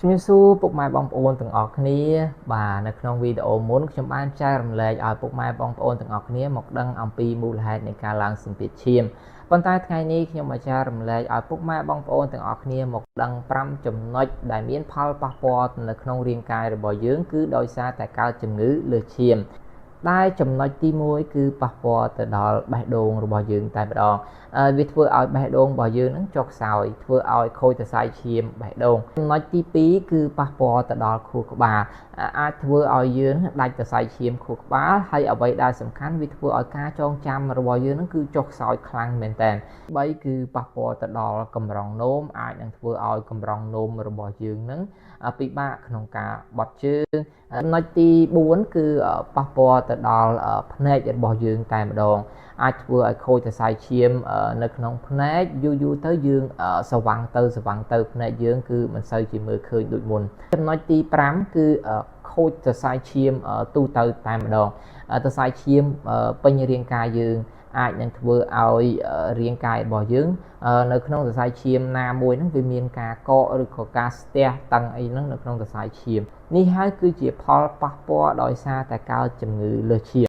ជំរាបសួរពុកម៉ែបងប្អូនទាំងអស់គ្នាបាទនៅក្នុងវីដេអូមុនខ្ញុំបានចែករំលែកឲ្យពុកម៉ែបងប្អូនទាំងអស់គ្នាមកដឹងអំពីមូលហេតុនៃការឡើងសម្ពាធឈាមប៉ុន្តែថ្ងៃនេះខ្ញុំមកចែករំលែកឲ្យពុកម៉ែបងប្អូនទាំងអស់គ្នាមកដឹង5ចំណុចដែលមានផលប៉ះពាល់នៅក្នុងរាងកាយរបស់យើងគឺដោយសារតែកើតជំងឺលើសឈាមដែលចំណុចទី1គឺប៉ះពាល់ទៅដល់បេះដូងរបស់យើងតែម្ដងវាធ្វើឲ្យបេះដូងរបស់យើងនឹងចុះខ្សោយធ្វើឲ្យខូចសរសៃឈាមបេះដូងចំណុចទី2គឺប៉ះពាល់ទៅដល់ខួរក្បាលអាចធ្វើឲ្យយើងដាច់សរសៃឈាមខួរក្បាលហើយអ្វីដែលសំខាន់វាធ្វើឲ្យការចងចាំរបស់យើងនឹងគឺចុះខ្សោយខ្លាំងមែនតើ3គឺប៉ះពាល់ទៅដល់កម្រងនោមអាចនឹងធ្វើឲ្យកម្រងនោមរបស់យើងនឹងពិបាកក្នុងការបត់ជើងចំណុចទី4គឺប៉ះពាល់ទៅដល់ភ្នែករបស់យើងតែម្ដងអាចធ្វើឲ្យខូចសរសៃឈាមនៅក្នុងភ្នែកយូរទៅយើងស្វាំងទៅភ្នែកយើងគឺមិនសូវជាមើលឃើញដូចមុនចំណុចទី5គឺខូចសរសៃឈាមទូទៅតែម្ដងសរសៃឈាមពេញរាងកាយយើងអាចនឹងធ្វើឲ្យរាងកាយរបស់យើងនៅក្នុងសរសៃឈាមណាមួយហ្នឹងវាមានការកកឬក៏ការស្ទះតឹងអីហ្នឹងនៅក្នុងសរសៃឈាមនេះហើយគឺជាផលប៉ះពាល់ដោយសារតែកើតជំងឺលើសឈាម